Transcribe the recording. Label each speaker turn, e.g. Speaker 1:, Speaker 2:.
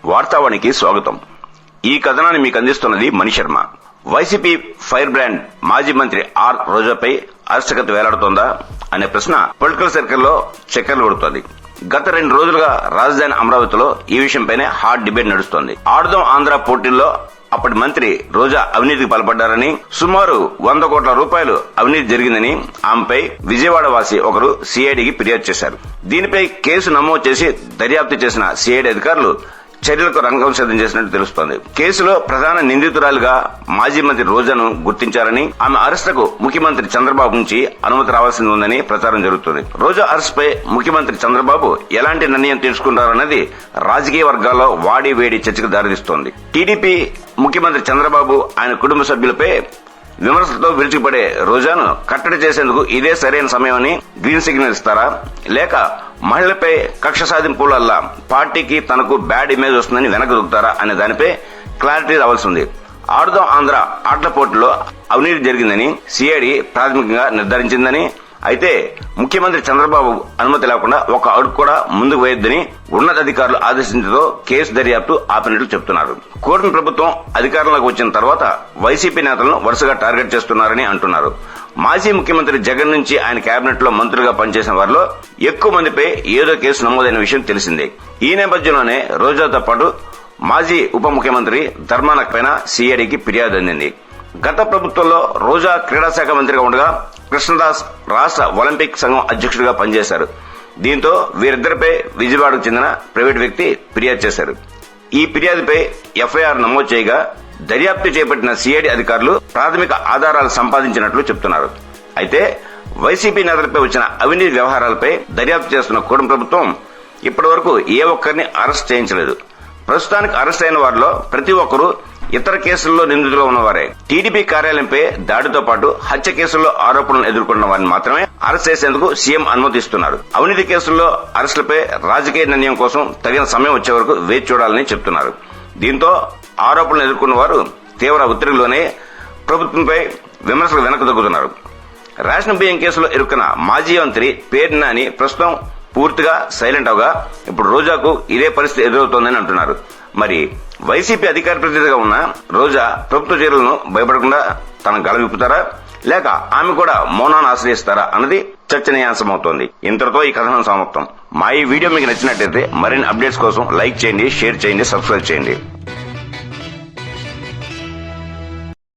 Speaker 1: వార్తావానికి స్వాగతం. ఈ కథనాన్ని మీకు అందిస్తున్నది మణిశర్మ. వైసీపీ ఫైర్ బ్రాండ్ మాజీ మంత్రి ఆర్ రోజాపై అరెస్ట్ కథ వేలాడుతోందా అనే ప్రశ్న పొలిటికల్ సర్కిల్లో చక్కర్లు కొడుతోంది. గత 2 రోజులుగా రాజధాని అమరావతిలో ఈ విషయంపైనే హాట్ డిబేట్ నడుస్తోంది. ఆడుదాం ఆంధ్ర పోటీల్లో అప్పటి మంత్రి రోజా అవినీతికి పాల్పడ్డారని, సుమారు 100 కోట్ల రూపాయలు అవినీతి జరిగిందని ఆమెపై విజయవాడ వాసి ఒకరు సిఐడికి ఫిర్యాదు చేశారు. దీనిపై కేసు నమోదు చేసి దర్యాప్తు చేసిన సిఐడి అధికారులు చర్యలకు రంగం సిద్ధం చేసినట్టు తెలుస్తోంది. కేసులో ప్రధాన నిందితురాలుగా మాజీ మంత్రి రోజాను గుర్తించారని, ఆమె అరెస్టుకు ముఖ్యమంత్రి చంద్రబాబు నుంచి అనుమతి రావాల్సి ఉందని ప్రచారం జరుగుతుంది. రోజా అరెస్ట్ పై ముఖ్యమంత్రి చంద్రబాబు ఎలాంటి నిర్ణయం తీసుకుంటారన్నది రాజకీయ వర్గాల్లో వాడి వేడి చర్చకు దారితీస్తోంది. టీడీపీ ముఖ్యమంత్రి చంద్రబాబు ఆయన కుటుంబ సభ్యులపై విమర్శలతో విరుచుకుపడే రోజాను కట్టడి చేసేందుకు ఇదే సరైన సమయమని గ్రీన్ సిగ్నల్ ఇస్తారా, లేక మహిళలపై కక్ష సాధింపులల్లా పార్టీకి తనకు బ్యాడ్ ఇమేజ్ వస్తుందని వెనక్కి దొక్కుతారా అనే దానిపై క్లారిటీ రావాల్సి ఉంది. ఆడుదాం ఆంధ్ర ఆటల పోటీలో అవినీతి జరిగిందని సిఐడి ప్రాథమికంగా నిర్ధారించిందని, అయితే ముఖ్యమంత్రి చంద్రబాబు అనుమతి లేకుండా ఒక అడుగు కూడా ముందుకు వేయొద్దని ఉన్నతాధికారులు ఆదేశించడంతో కేసు దర్యాప్తు ఆపినట్లు చెబుతున్నారు. కూటమి ప్రభుత్వం అధికారంలోకి వచ్చిన తర్వాత వైసీపీ నేతలను వరుసగా టార్గెట్ చేస్తున్నారని అంటున్నారు. మాజీ ముఖ్యమంత్రి జగన్ నుంచి ఆయన కేబినెట్ లో మంత్రులుగా పనిచేసిన వారిలో ఎక్కువ మందిపై ఏదో కేసు నమోదైన విషయం తెలిసిందే. ఈ నేపథ్యంలోనే రోజాతో పాటు మాజీ ఉప ముఖ్యమంత్రి ధర్మానక్ పైన సిఐడికి ఫిర్యాదు అందింది. గత ప్రభుత్వంలో రోజా క్రీడా శాఖ మంత్రిగా ఉండగా కృష్ణదాస్ రాష్ట్ర ఒలింపిక్ సంఘం అధ్యక్షుడిగా పనిచేశారు. దీంతో వీరిద్దరిపై విజయవాడకు చెందిన ప్రైవేట్ వ్యక్తి ఫిర్యాదు చేశారు. ఈ ఫిర్యాదుపై ఎఫ్ఐఆర్ నమోదు చేయగా దర్యాప్తు చేపట్టిన సిఐడి అధికారులు ప్రాథమిక ఆధారాలు సంపాదించినట్లు చెబుతున్నారు. అయితే వైసీపీ నేతలపై వచ్చిన అవినీతి వ్యవహారాలపై దర్యాప్తు చేస్తున్న కూటమి ప్రభుత్వం ఇప్పటి వరకు ఏ ఒక్కరిని అరెస్ట్ చేయించలేదు. ప్రస్తుతానికి అరెస్ట్ అయిన వారిలో ప్రతి ఒక్కరూ ఇతర కేసుల్లో నిందితులు ఉన్నవారే. టీడీపీ కార్యాలయంపై దాడితో పాటు హత్య కేసుల్లో ఆరోపణలు ఎదుర్కొన్న వారిని మాత్రమే అరెస్ట్ చేసేందుకు సీఎం అనుమతిస్తున్నారు. అవినీతి కేసుల్లో అరెస్టులపై రాజకీయ నిర్ణయం కోసం తగిన సమయం వచ్చే వరకు వేచి చూడాలని చెబుతున్నారు. దీంతో ఆరోపణలు ఎదుర్కొన్న వారు తీవ్ర ఒత్తిడిలోనే ప్రభుత్వంపై విమర్శలు వెనక్కు తగ్గుతున్నారు. రేషన్ బియ్యం కేసులో ఇరుక్కున్న మాజీ మంత్రి పేర్ని నాని ప్రస్తుతం పూర్తిగా సైలెంట్ అవగా ఇప్పుడు రోజాకు ఇదే పరిస్థితి ఎదురవుతోందని అంటున్నారు. మరి వైసీపీ అధికార ప్రతినిధిగా ఉన్న రోజా ప్రభుత్వ చర్యలను భయపడకుండా తన గళ విప్పుతారా, లేక ఆమె కూడా మౌనాన్ని ఆశ్రయిస్తారా అన్నది చర్చనీయాంశమవుతోంది. ఇంతటితో ఈ కథనం సమాప్తం. మా ఈ వీడియో మీకు నచ్చినట్లయితే మరిన్ని అప్డేట్స్ కోసం లైక్ చేయండి, షేర్ చేయండి, సబ్స్క్రైబ్ చేయండి.